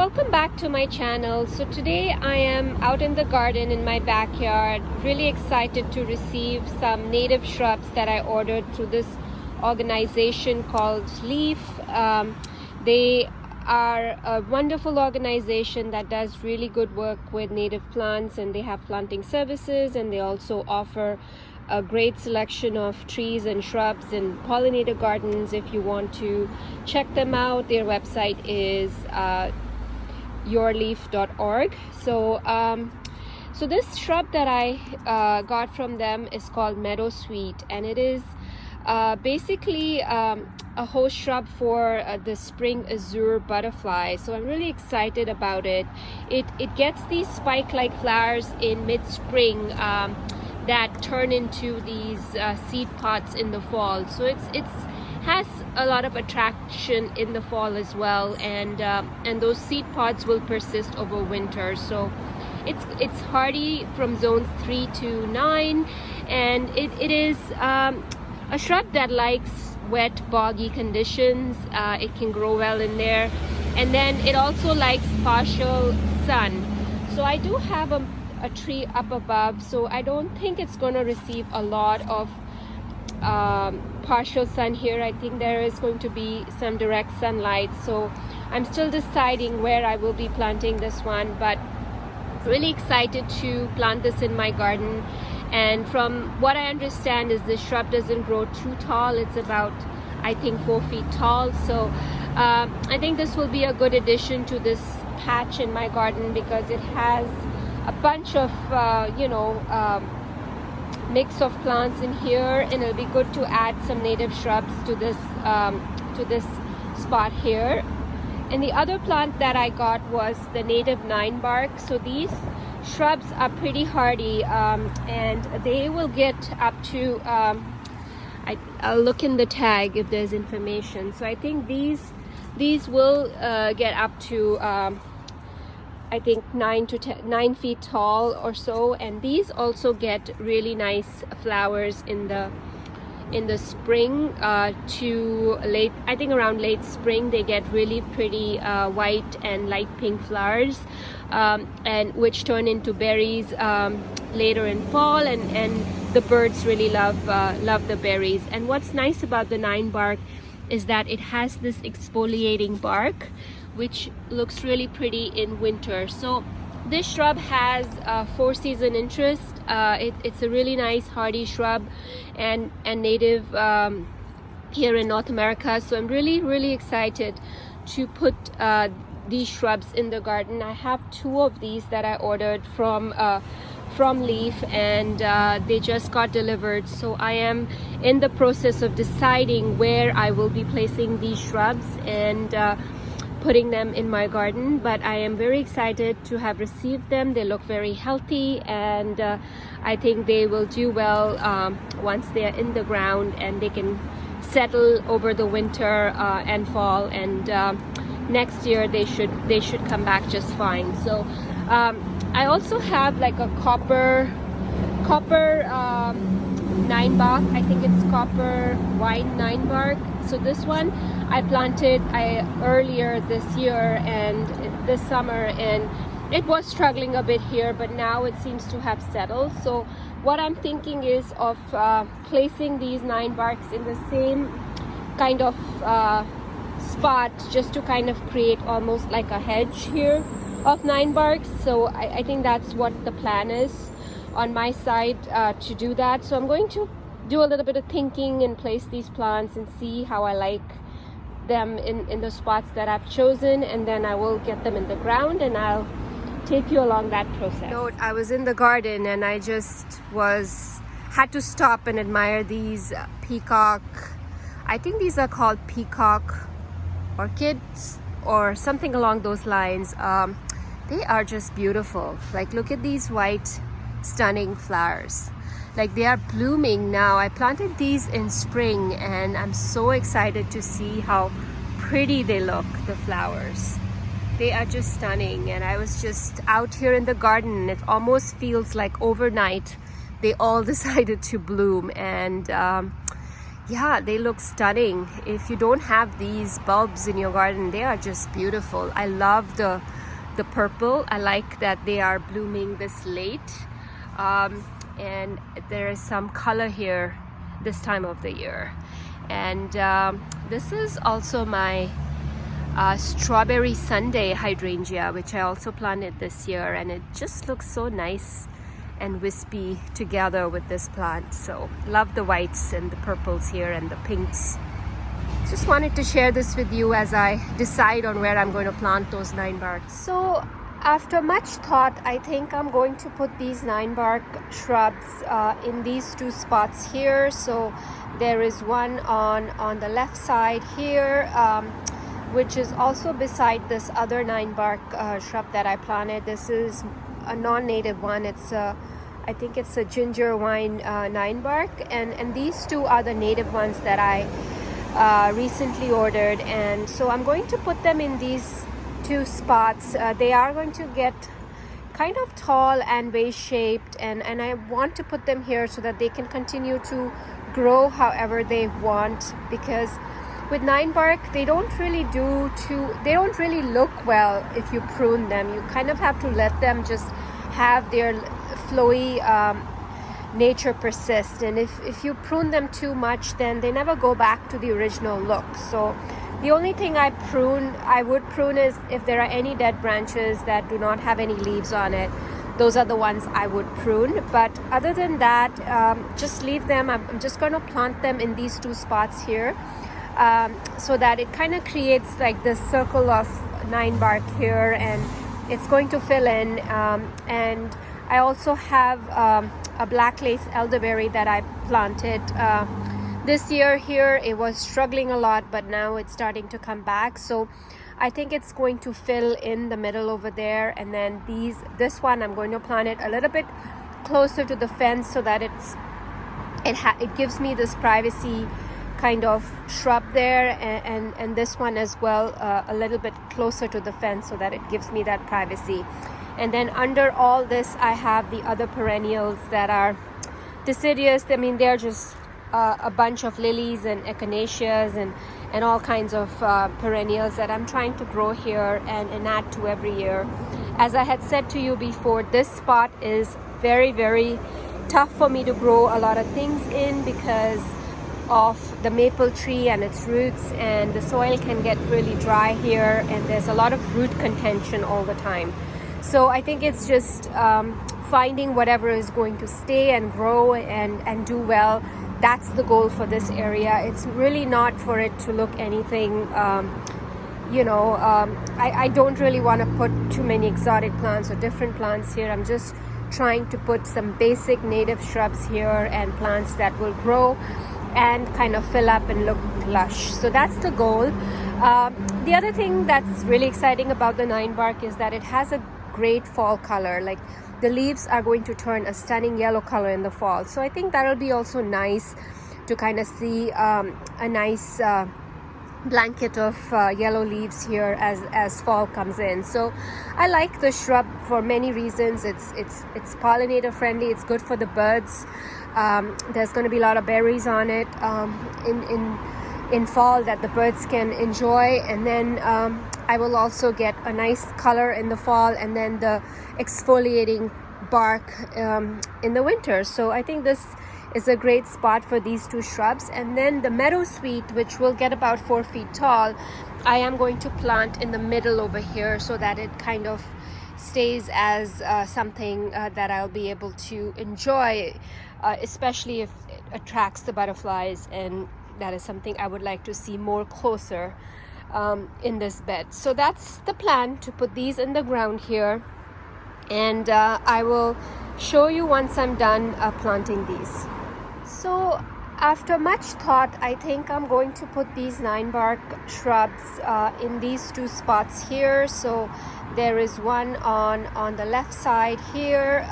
welcome back to my channel. So today I am out in the garden in my backyard, really excited to receive some native shrubs that I ordered through this organization called Leaf. They are a wonderful organization that does really good work with native plants, and they have planting services, and they also offer a great selection of trees and shrubs and pollinator gardens. If you want to check them out, their website is yourleaf.org. So this shrub that I got from them is called Meadowsweet, and it is basically a host shrub for the spring azure butterfly. So I'm really excited about it. It gets these spike-like flowers in mid-spring that turn into these seed pods in the fall. So it's has a lot of attraction in the fall as well, and those seed pods will persist over winter. So it's hardy from zones 3 to 9, and it is a shrub that likes wet, boggy conditions. It can grow well in there, and then it also likes partial sun. So I do have a tree up above, so I don't think it's going to receive a lot of partial sun here. I think there is going to be some direct sunlight, so I'm still deciding where I will be planting this one, but really excited to plant this in my garden. And from what I understand is this shrub doesn't grow too tall. It's about, I think, 4 feet tall. So I think this will be a good addition to this patch in my garden, because it has a bunch of mix of plants in here, and it'll be good to add some native shrubs to this spot here. And the other plant that I got was the native Ninebark. So these shrubs are pretty hardy, and they will get up to I'll look in the tag if there's information. So I think these will get up to I think 9 feet tall or so, and these also get really nice flowers in the spring to late, I think around late spring. They get really pretty white and light pink flowers, and which turn into berries later in fall, and the birds really love the berries. And what's nice about the Ninebark is that it has this exfoliating bark, which looks really pretty in winter. So this shrub has 4-season interest. It's a really nice hardy shrub and native here in North America. So I'm really excited to put these shrubs in the garden. I have 2 of these that I ordered from Leaf, and they just got delivered. So I am in the process of deciding where I will be placing these shrubs and putting them in my garden. But I am very excited to have received them. They look very healthy, and I think they will do well once they're in the ground, and they can settle over the winter and fall, and next year they should come back just fine. So I also have like a copper Ninebark. I think it's copper wine Ninebark. So this one I planted earlier this year and this summer, and it was struggling a bit here, but now it seems to have settled. So what I'm thinking is of placing these Ninebarks in the same kind of spot, just to kind of create almost like a hedge here of Ninebarks. So I think that's what the plan is on my side to do that. So I'm going to do a little bit of thinking and place these plants and see how I like them in the spots that I've chosen, and then I will get them in the ground, and I'll take you along that process. I was in the garden, and I just had to stop and admire these peacock, I think these are called peacock orchids or something along those lines. They are just beautiful. Like, look at these white stunning flowers. Like, they are blooming now. I planted these in spring, and I'm so excited to see how pretty they look, the flowers. They are just stunning. And I was just out here in the garden, and it almost feels like overnight they all decided to bloom. And yeah, they look stunning. If you don't have these bulbs in your garden, they are just beautiful. I love the purple. I like that they are blooming this late, and there is some color here this time of the year. And this is also my strawberry Sunday hydrangea, which I also planted this year, and it just looks so nice and wispy together with this plant. So love the whites and the purples here and the pinks. Just wanted to share this with you as I decide on where I'm going to plant those Ninebarks. So after much thought, I think I'm going to put these Ninebark shrubs in these two spots here. So there is one on the left side here, which is also beside this other Ninebark shrub that I planted. This is a non-native one. It's I think it's a ginger wine Ninebark, and these two are the native ones that I recently ordered, and so I'm going to put them in these two spots. They are going to get kind of tall and vase shaped, and I want to put them here so that they can continue to grow however they want, because with Ninebark they don't really look well if you prune them. You kind of have to let them just have their flowy nature persist, and if you prune them too much, then they never go back to the original look. So the only thing I would prune is if there are any dead branches that do not have any leaves on it. Those are the ones I would prune, but other than that, just leave them. I'm just going to plant them in these two spots here, so that it kind of creates like this circle of Ninebark here, and it's going to fill in. And I also have a black lace elderberry that I planted this year here. It was struggling a lot, but now it's starting to come back. So I think it's going to fill in the middle over there. And then this one, I'm going to plant it a little bit closer to the fence so that it gives me this privacy kind of shrub there, and this one as well, a little bit closer to the fence so that it gives me that privacy. And then under all this, I have the other perennials that are deciduous. I mean, they're just a bunch of lilies and echinaceas and all kinds of perennials that I'm trying to grow here and add to every year. As I had said to you before, this spot is very, very tough for me to grow a lot of things in because of the maple tree and its roots, and the soil can get really dry here, and there's a lot of root contention all the time. So I think it's just finding whatever is going to stay and grow and do well. That's the goal for this area. It's really not for it to look anything, I don't really want to put too many exotic plants or different plants here. I'm just trying to put some basic native shrubs here and plants that will grow and kind of fill up and look lush. So that's the goal. The other thing that's really exciting about the Ninebark is that it has a great fall color. Like, the leaves are going to turn a stunning yellow color in the fall. So I think that'll be also nice to kind of see a nice blanket of yellow leaves here as fall comes in. So I like the shrub for many reasons. It's pollinator friendly. It's good for the birds. There's going to be a lot of berries on it in fall that the birds can enjoy, and then I will also get a nice color in the fall, and then the exfoliating bark in the winter. So I think this is a great spot for these two shrubs. And then the Meadowsweet, which will get about 4 feet tall, I am going to plant in the middle over here so that it kind of stays as something that I'll be able to enjoy, especially if it attracts the butterflies, and that is something I would like to see more closer in this bed. So that's the plan, to put these in the ground here, and I will show you once I'm done planting these. So after much thought, I think I'm going to put these Ninebark shrubs in these two spots here. So there is one on the left side here,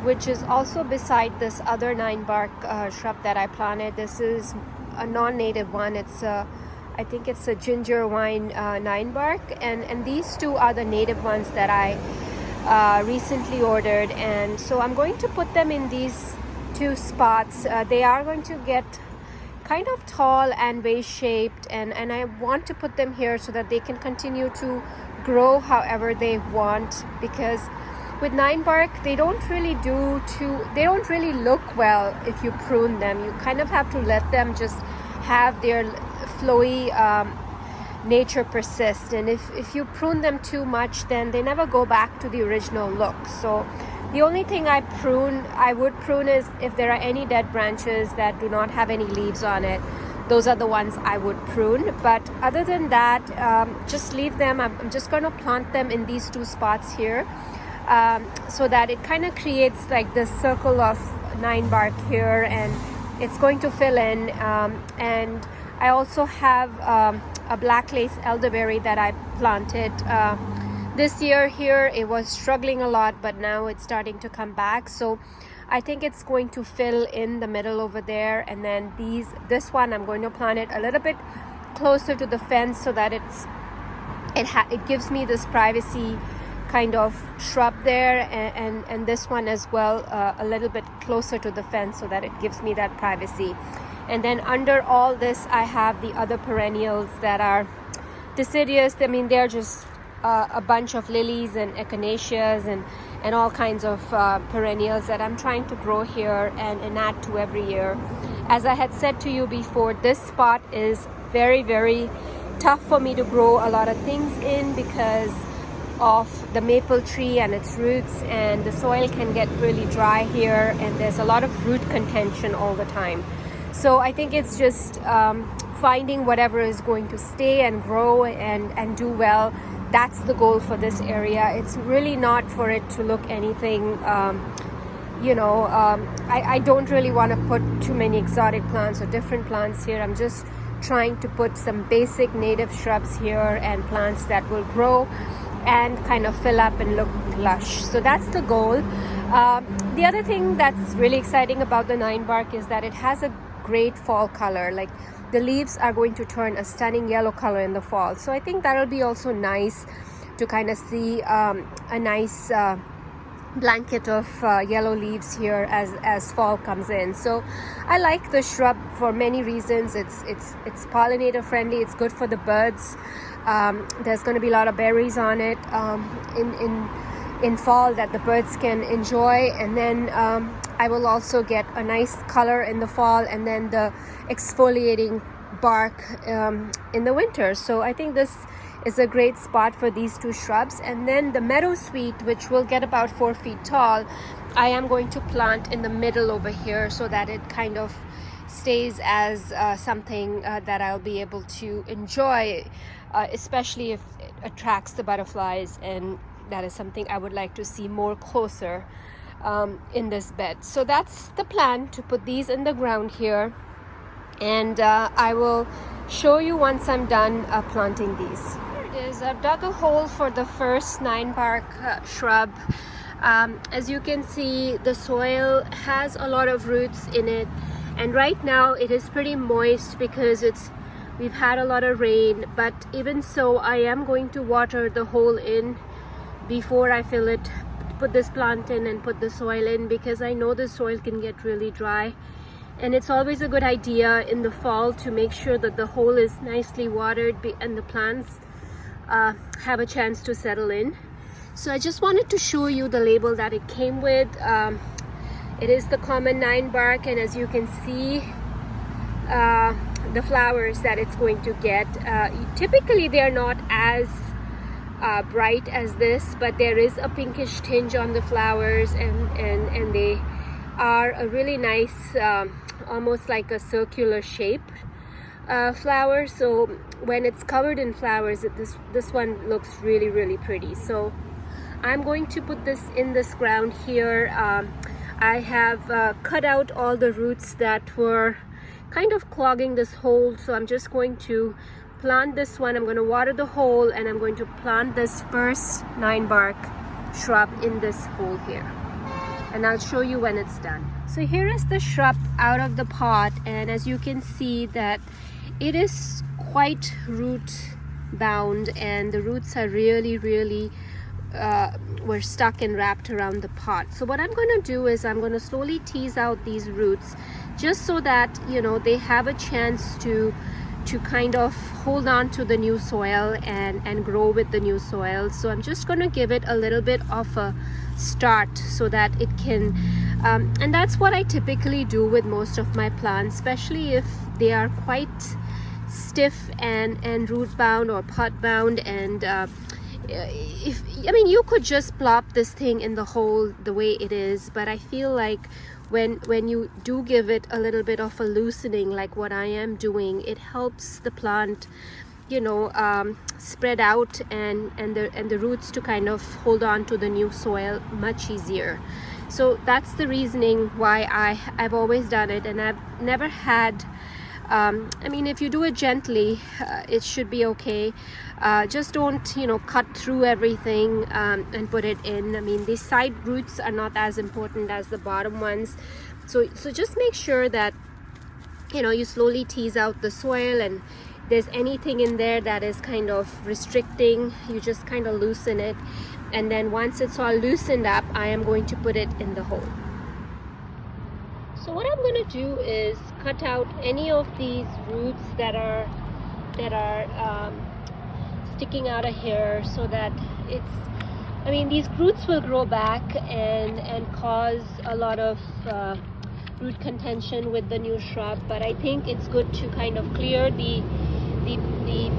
which is also beside this other Ninebark shrub that I planted. This is a non-native one. It's I think it's a ginger wine Ninebark, and these two are the native ones that I recently ordered, and so I'm going to put them in these two spots. They are going to get kind of tall and vase-shaped, and I want to put them here so that they can continue to grow however they want, because with Ninebark they don't really look well if you prune them. You kind of have to let them just have their flowy nature persist, and if you prune them too much, then they never go back to the original look. So the only thing I would prune is if there are any dead branches that do not have any leaves on it. Those are the ones I would prune, but other than that, just leave them. I'm just going to plant them in these two spots here, so that it kind of creates like this circle of Ninebark here, and it's going to fill in. And I also have a black lace elderberry that I planted this year here. It was struggling a lot, but now it's starting to come back. So I think it's going to fill in the middle over there. And then this one, I'm going to plant it a little bit closer to the fence so that it gives me this privacy kind of shrub there, and this one as well, a little bit closer to the fence so that it gives me that privacy. And then under all this, I have the other perennials that are deciduous. I mean, they're just a bunch of lilies and echinaceas and all kinds of perennials that I'm trying to grow here and add to every year. As I had said to you before, this spot is very, very tough for me to grow a lot of things in because of the maple tree and its roots, and the soil can get really dry here, and there's a lot of root contention all the time. So I think it's just finding whatever is going to stay and grow and do well. That's the goal for this area. It's really not for it to look anything, I don't really want to put too many exotic plants or different plants here. I'm just trying to put some basic native shrubs here and plants that will grow and kind of fill up and look lush. So that's the goal. The other thing that's really exciting about the Ninebark is that it has a great fall color. Like, the leaves are going to turn a stunning yellow color in the fall. So I think that'll be also nice to kind of see a nice blanket of yellow leaves here as fall comes in. So I like the shrub for many reasons. It's pollinator friendly. It's good for the birds. There's going to be a lot of berries on it in fall that the birds can enjoy, and then I will also get a nice color in the fall, and then the exfoliating bark in the winter. So I think this is a great spot for these two shrubs. And then the Meadowsweet, which will get about 4 feet tall, I am going to plant in the middle over here so that it kind of stays as something that I'll be able to enjoy, especially if it attracts the butterflies, and that is something I would like to see more closer in this bed. So that's the plan, to put these in the ground here, and I will show you once I'm done planting these. Here it is. I've dug a hole for the first Ninebark shrub. As you can see, the soil has a lot of roots in it, and right now it is pretty moist because we've had a lot of rain. But even so, I am going to water the hole in before I fill it, put this plant in and put the soil in, because I know the soil can get really dry, and it's always a good idea in the fall to make sure that the hole is nicely watered and the plants have a chance to settle in. So I just wanted to show you the label that it came with. It is the common Ninebark, and as you can see, the flowers that it's going to get, typically they are not as bright as this, but there is a pinkish tinge on the flowers, and they are a really nice, almost like a circular shape flower. So when it's covered in flowers, this one looks really, really pretty. So I'm going to put this in this ground here. I have cut out all the roots that were kind of clogging this hole, so I'm just going to plant this one. I'm going to water the hole, and I'm going to plant this first Ninebark shrub in this hole here, and I'll show you when it's done. So here is the shrub out of the pot, and as you can see that it is quite root bound, and the roots are really were stuck and wrapped around the pot. So what I'm going to do is I'm going to slowly tease out these roots just so that, you know, they have a chance to kind of hold on to the new soil and grow with the new soil. So I'm just going to give it a little bit of a start so that it can and that's what I typically do with most of my plants, especially if they are quite stiff and root bound or pot bound. And if I mean, you could just plop this thing in the hole the way it is, but I feel like when you do give it a little bit of a loosening like what I am doing, it helps the plant, you know, spread out and the roots to kind of hold on to the new soil much easier. So that's the reasoning why I've always done it, and I've never had I mean, if you do it gently, it should be okay. Just don't, you know, cut through everything and put it in. I mean, these side roots are not as important as the bottom ones. So just make sure that, you know, you slowly tease out the soil, and if there's anything in there that is kind of restricting, you just kind of loosen it. And then once it's all loosened up, I am going to put it in the hole. So what I'm going to do is cut out any of these roots that are sticking out of here, so that it's, I mean, these roots will grow back and cause a lot of root contention with the new shrub. But I think it's good to kind of clear the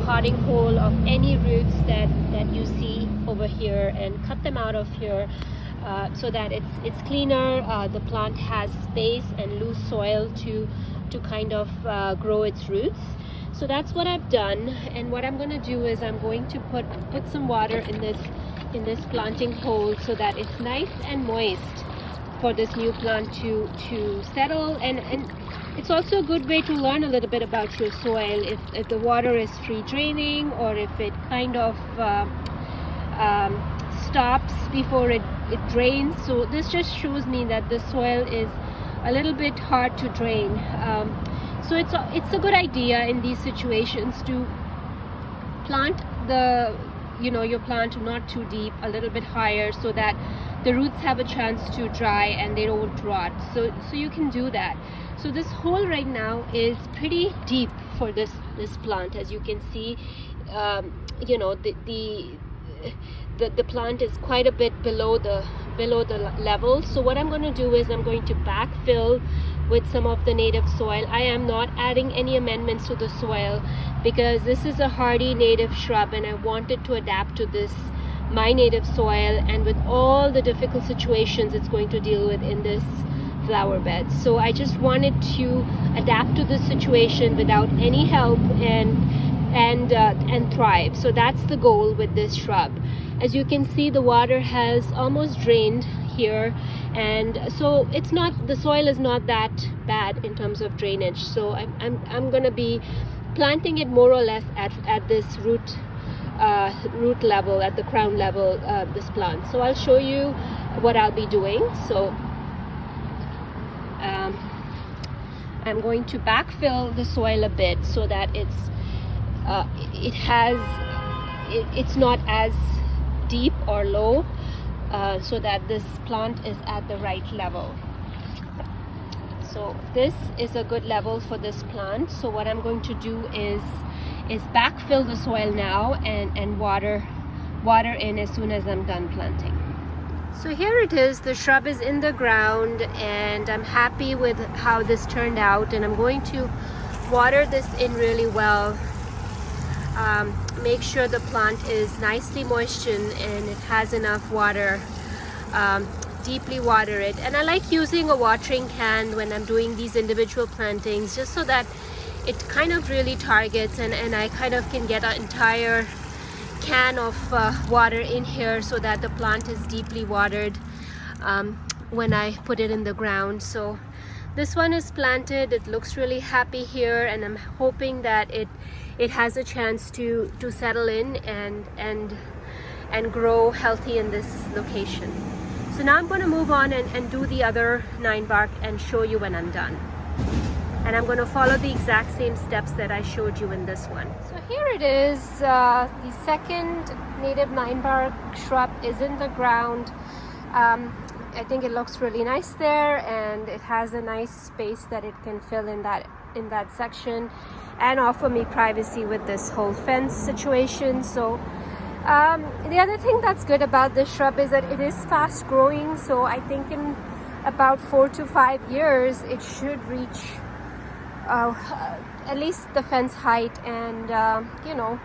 potting hole of any roots that you see over here and cut them out of here. So that it's cleaner, the plant has space and loose soil to kind of grow its roots. So that's what I've done, and what I'm going to do is I'm going to put some water in this planting hole so that it's nice and moist for this new plant to settle. And it's also a good way to learn a little bit about your soil, if the water is free draining, or if it kind of stops before it drains. So this just shows me that the soil is a little bit hard to drain. So it's a good idea in these situations to plant your plant not too deep, a little bit higher, so that the roots have a chance to dry and they don't rot. So you can do that. So this hole right now is pretty deep for this plant. As you can see, you know, the plant is quite a bit below the level. So what I'm going to do is I'm going to backfill with some of the native soil. I am not adding any amendments to the soil because this is a hardy native shrub, and I wanted to adapt to this, my native soil, and with all the difficult situations it's going to deal with in this flower bed. So I just wanted to adapt to this situation without any help and thrive. So that's the goal with this shrub. As you can see, the water has almost drained here, and so the soil is not that bad in terms of drainage. So I'm gonna be planting it more or less at this root level, at the crown level, this plant. So I'll show you what I'll be doing. So I'm going to backfill the soil a bit so that it's not as deep or low, so that this plant is at the right level. So this is a good level for this plant. So what I'm going to do is backfill the soil now and water in as soon as I'm done planting. So here it is, the shrub is in the ground, and I'm happy with how this turned out, and I'm going to water this in really well. Make sure the plant is nicely moistened and it has enough water. Deeply water it, and I like using a watering can when I'm doing these individual plantings, just so that it kind of really targets, and I kind of can get an entire can of water in here so that the plant is deeply watered when I put it in the ground. So this one is planted, it looks really happy here, and I'm hoping that it has a chance to settle in and grow healthy in this location. So now I'm going to move on and do the other 9-bark and show you when I'm done. And I'm going to follow the exact same steps that I showed you in this one. So here it is, the second native 9-bark shrub is in the ground. I think it looks really nice there, and it has a nice space that it can fill in that section and offer me privacy with this whole fence situation. So the other thing that's good about this shrub is that it is fast growing, so I think in about 4 to 5 years it should reach at least the fence height, and you know,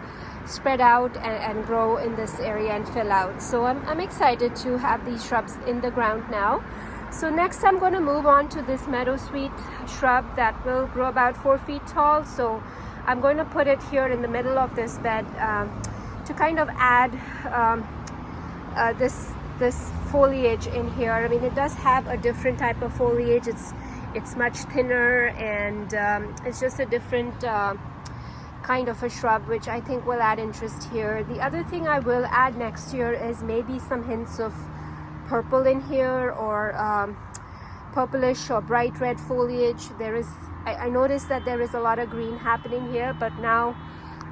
spread out and grow in this area and fill out. So I'm excited to have these shrubs in the ground now. So next I'm going to move on to this meadowsweet shrub that will grow about 4 feet tall. So I'm going to put it here in the middle of this bed to kind of add this foliage in here. I mean, it does have a different type of foliage. It's much thinner, and it's just a different kind of a shrub, which I think will add interest here. The other thing I will add next year is maybe some hints of purple in here, or purplish or bright red foliage. I noticed that there is a lot of green happening here, but now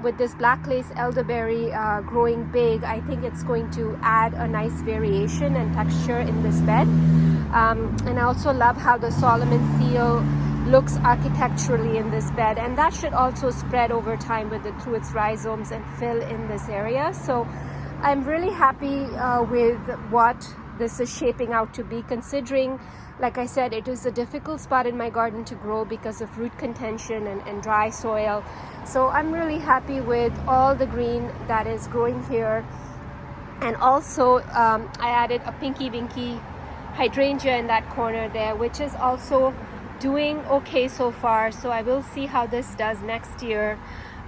with this black lace elderberry growing big, I think it's going to add a nice variation and texture in this bed. And I also love how the Solomon seal looks architecturally in this bed, and that should also spread over time through its rhizomes and fill in this area. So I'm really happy with what this is shaping out to be, considering, like I said, it is a difficult spot in my garden to grow because of root contention and dry soil. So I'm really happy with all the green that is growing here. And also I added a pinky winky hydrangea in that corner there, which is also doing okay so far. So I will see how this does next year.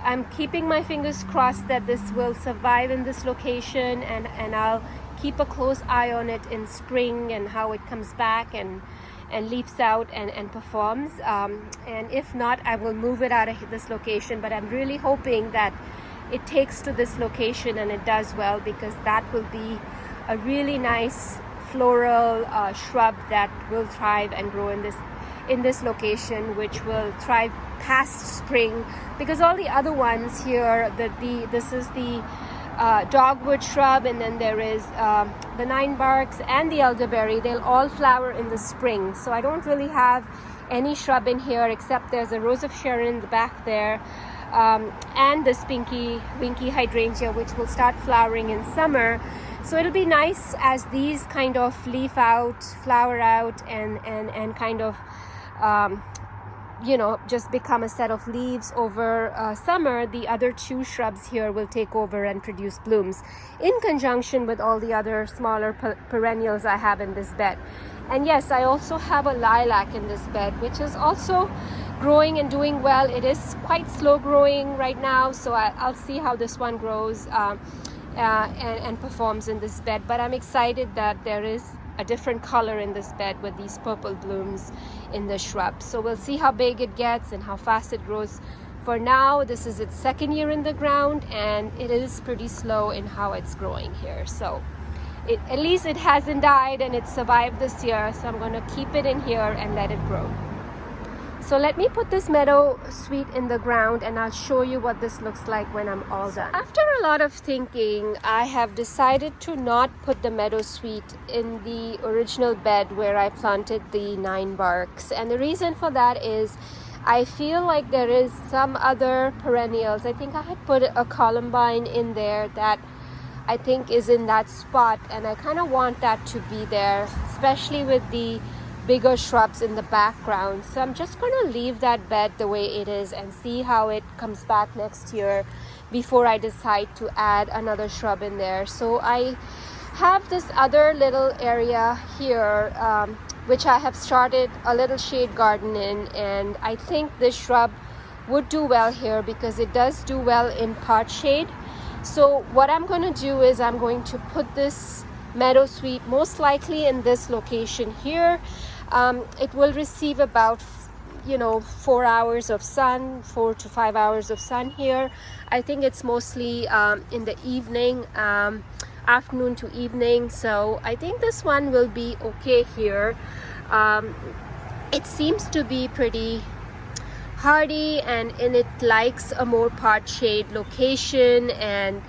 I'm keeping my fingers crossed that this will survive in this location, and I'll keep a close eye on it in spring and how it comes back and leaves out and performs. And if not, I will move it out of this location, but I'm really hoping that it takes to this location and it does well, because that will be a really nice floral shrub that will thrive and grow in this location, which will thrive past spring, because all the other ones here, this is the dogwood shrub, and then there is the Ninebarks and the elderberry. They'll all flower in the spring. So I don't really have any shrub in here, except there's a rose of Sharon in the back there, and this pinky winky hydrangea, which will start flowering in summer. So it'll be nice as these kind of leaf out, flower out, and kind of you know, just become a set of leaves over summer. The other 2 shrubs here will take over and produce blooms in conjunction with all the other smaller perennials I have in this bed. And yes, I also have a lilac in this bed, which is also growing and doing well. It is quite slow growing right now, so I'll see how this one grows and performs in this bed. But I'm excited that there is a different color in this bed with these purple blooms in the shrub. So we'll see how big it gets and how fast it grows. For now, this is its 2nd year in the ground, and it is pretty slow in how it's growing here. So at least it hasn't died and it survived this year. So I'm going to keep it in here and let it grow. So let me put this meadowsweet in the ground, and I'll show you what this looks like when I'm all done. After a lot of thinking, I have decided to not put the meadowsweet in the original bed where I planted the Ninebarks. And the reason for that is I feel like there is some other perennials. I think I had put a columbine in there that I think is in that spot, and I kind of want that to be there, especially with the bigger shrubs in the background. So I'm just going to leave that bed the way it is and see how it comes back next year before I decide to add another shrub in there. So I have this other little area here which I have started a little shade garden in, and I think this shrub would do well here because it does do well in part shade. So what I'm going to do is I'm going to put this meadowsweet most likely in this location here. It will receive about 4 hours of sun, 4 to 5 hours of sun here. I think it's mostly in the evening, afternoon to evening. So I think this one will be okay here. It seems to be pretty hardy, and it likes a more part shade location, and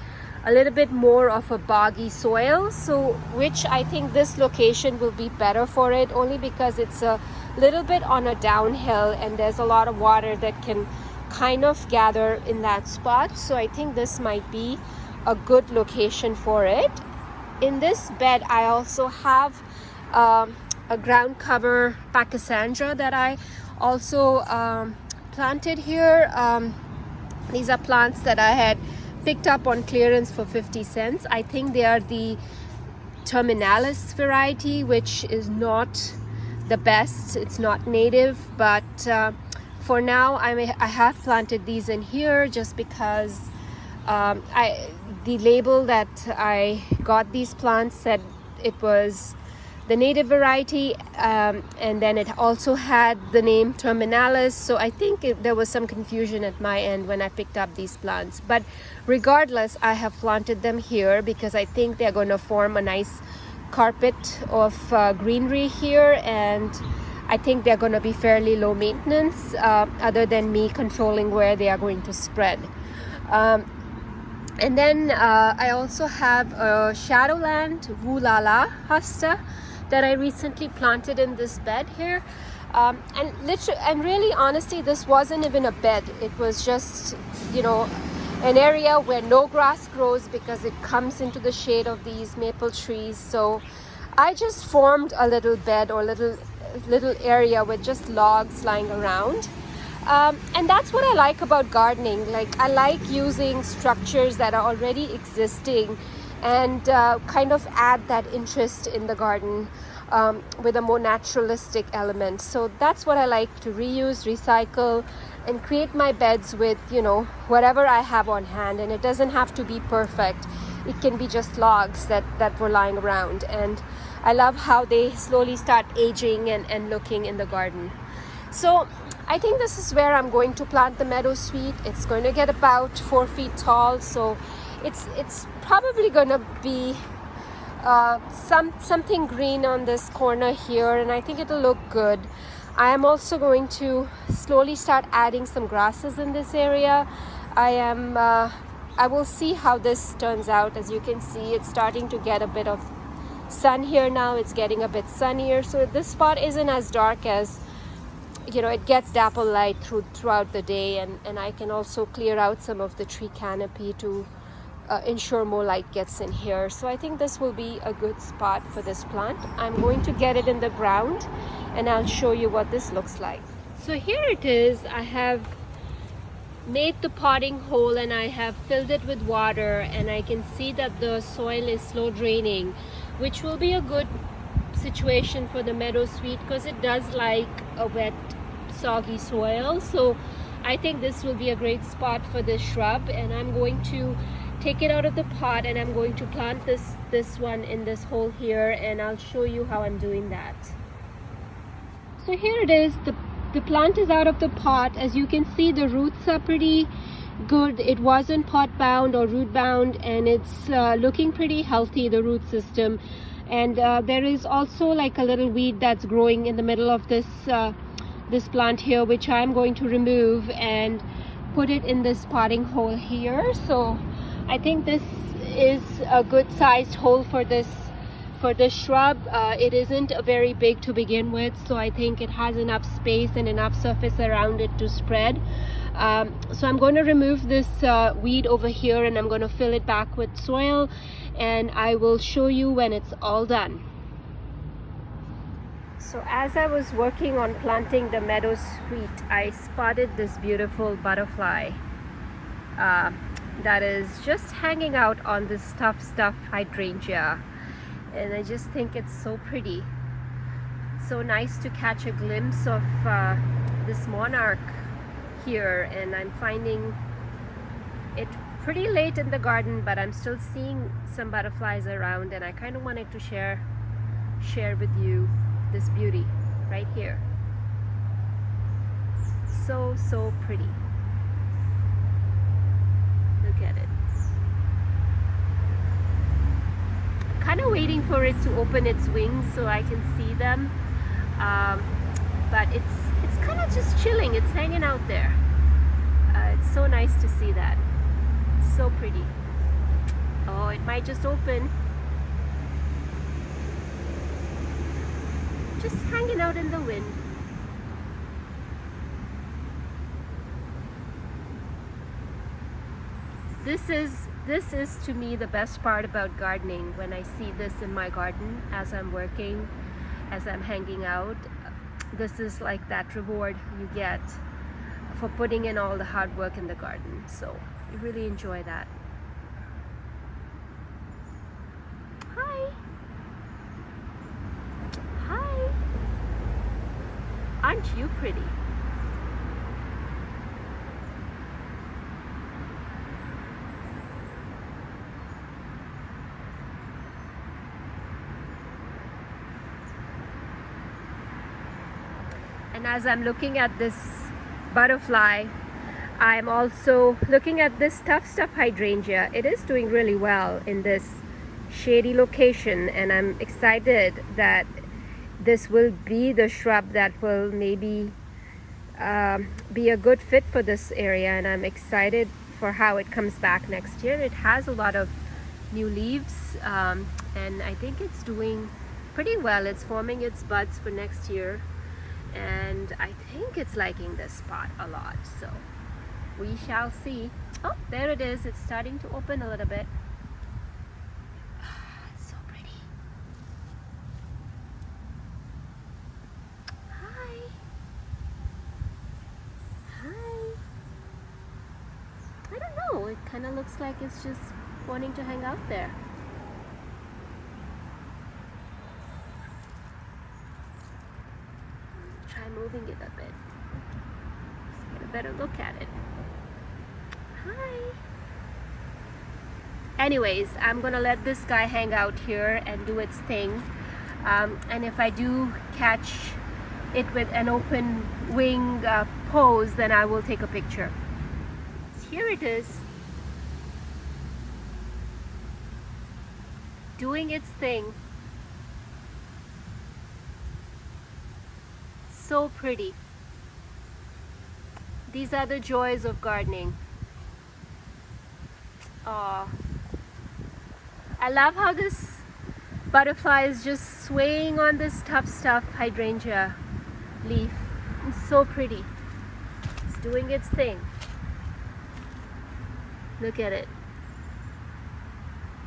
a little bit more of a boggy soil, so which I think this location will be better for it, only because it's a little bit on a downhill and there's a lot of water that can kind of gather in that spot. So I think this might be a good location for it. In this bed I also have a ground cover pachysandra that I also planted here. These are plants that I had picked up on clearance for 50 cents. I think they are the terminalis variety, which is not the best. It's not native, but for now I have planted these in here just because the label that I got these plants said it was the native variety, and then it also had the name terminalis, so I think there was some confusion at my end when I picked up these plants. But regardless, I have planted them here because I think they're going to form a nice carpet of greenery here, and I think they're going to be fairly low maintenance, other than me controlling where they are going to spread. And then I also have a shadowland Woolala hosta that I recently planted in this bed here, and really honestly, this wasn't even a bed. It was just, you know, an area where no grass grows because it comes into the shade of these maple trees. So I just formed a little bed or little area with just logs lying around. And that's what I like about gardening. Like, I like using structures that are already existing and kind of add that interest in the garden with a more naturalistic element. So that's what I like to reuse, recycle, and create my beds with, you know, whatever I have on hand. And it doesn't have to be perfect. It can be just logs that were lying around. And I love how they slowly start aging and looking in the garden. So I think this is where I'm going to plant the meadowsweet. It's going to get about 4 feet tall, so it's probably going to be something green on this corner here, and I think it'll look good. I am also going to slowly start adding some grasses in this area. I will see how this turns out. As you can see, it's starting to get a bit of sun here now. It's getting a bit sunnier, so this spot isn't as dark as, you know, it gets dapple light throughout the day, and I can also clear out some of the tree canopy to ensure more light gets in here. So I think this will be a good spot for this plant. I'm going to get it in the ground and I'll show you what this looks like. So here it is. I have made the potting hole and I have filled it with water, and I can see that the soil is slow draining, which will be a good situation for the meadowsweet because it does like a wet, soggy soil. So I think this will be a great spot for this shrub, and I'm going to take it out of the pot and I'm going to plant this one in this hole here, and I'll show you how I'm doing that. So here it is. The plant is out of the pot. As you can see, the roots are pretty good. It wasn't pot bound or root bound, and it's looking pretty healthy, the root system. And there is also like a little weed that's growing in the middle of this plant here, which I'm going to remove and put it in this potting hole here. So I think this is a good sized hole for this shrub. It isn't very big to begin with, so I think it has enough space and enough surface around it to spread. So I'm going to remove this weed over here, and I'm going to fill it back with soil, and I will show you when it's all done. So as I was working on planting the meadowsweet, I spotted this beautiful butterfly that is just hanging out on this stuff hydrangea, and I just think it's so pretty. It's so nice to catch a glimpse of this monarch here, and I'm finding it pretty late in the garden, but I'm still seeing some butterflies around, and I kind of wanted to share with you this beauty right here. So pretty. Look at it. I'm kind of waiting for it to open its wings so I can see them, but it's kind of just chilling. It's hanging out there. It's so nice to see that. So pretty. Oh, it might just open. Just hanging out in the wind. This is to me the best part about gardening, when I see this in my garden as I'm working, as I'm hanging out. This is like that reward you get for putting in all the hard work in the garden. So I really enjoy that. Hi. Hi. Aren't you pretty? And as I'm looking at this butterfly, I'm also looking at this tough stuff hydrangea. It is doing really well in this shady location, and I'm excited that this will be the shrub that will maybe be a good fit for this area, and I'm excited for how it comes back next year. It has a lot of new leaves, and I think it's doing pretty well. It's forming its buds for next year, and I think it's liking this spot a lot, so we shall see. Oh, there it is. It's starting to open a little bit. It's so pretty. Hi. Hi. I don't know. It kind of looks like it's just wanting to hang out there. Try moving it a bit. Let's get a better look at it. Hi. Anyways, I'm gonna let this guy hang out here and do its thing. And if I do catch it with an open wing pose, then I will take a picture. Here it is, doing its thing. So pretty. These are the joys of gardening. Oh, I love how this butterfly is just swaying on this tough stuff hydrangea leaf. It's so pretty. It's doing its thing. Look at it.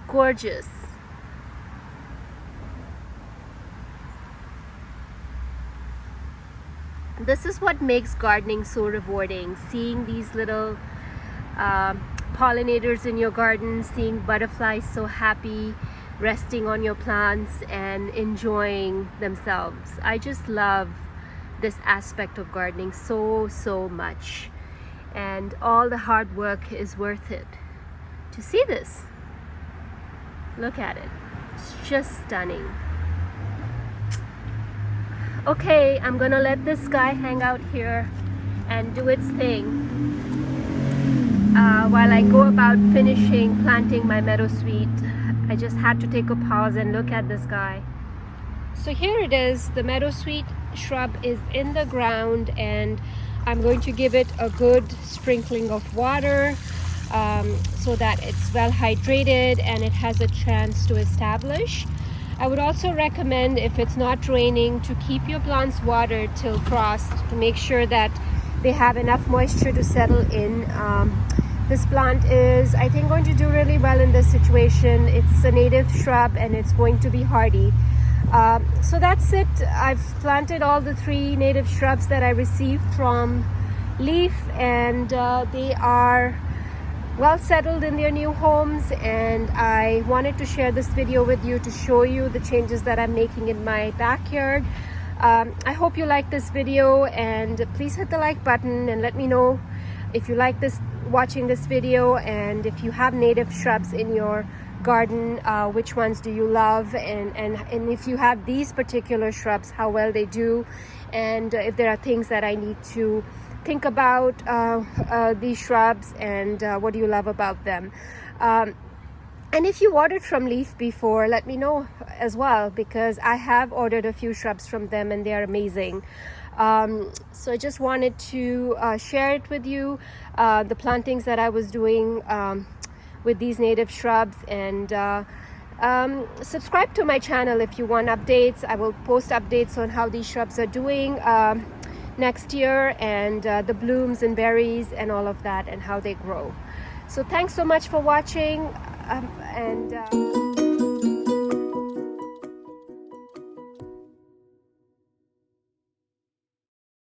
Gorgeous. This is what makes gardening so rewarding. Seeing these little pollinators in your garden, seeing butterflies so happy, resting on your plants and enjoying themselves. I just love this aspect of gardening so much, and all the hard work is worth it. To see this, look at it, it's just stunning. Okay, I'm gonna let this guy hang out here and do its thing while I go about finishing planting my meadowsweet. I just had to take a pause and look at this guy. So here it is. The meadowsweet shrub is in the ground, and I'm going to give it a good sprinkling of water so that it's well hydrated and it has a chance to establish. I would also recommend, if it's not raining, to keep your plants watered till frost to make sure that they have enough moisture to settle in. This plant is, I think, going to do really well in this situation. It's a native shrub and it's going to be hardy. So that's it. I've planted all the 3 native shrubs that I received from Leaf, and they are well settled in their new homes, and I wanted to share this video with you to show you the changes that I'm making in my backyard. I hope you like this video, and please hit the like button and let me know if you like watching this video, and if you have native shrubs in your garden, which ones do you love, and if you have these particular shrubs, how well they do, and if there are things that I need to think about these shrubs, and what do you love about them. And if you ordered from Leaf before, let me know as well, because I have ordered a few shrubs from them and they are amazing. So I just wanted to share it with you, the plantings that I was doing with these native shrubs. And subscribe to my channel if you want updates. I will post updates on how these shrubs are doing next year, and the blooms and berries and all of that, and how they grow. So thanks so much for watching, and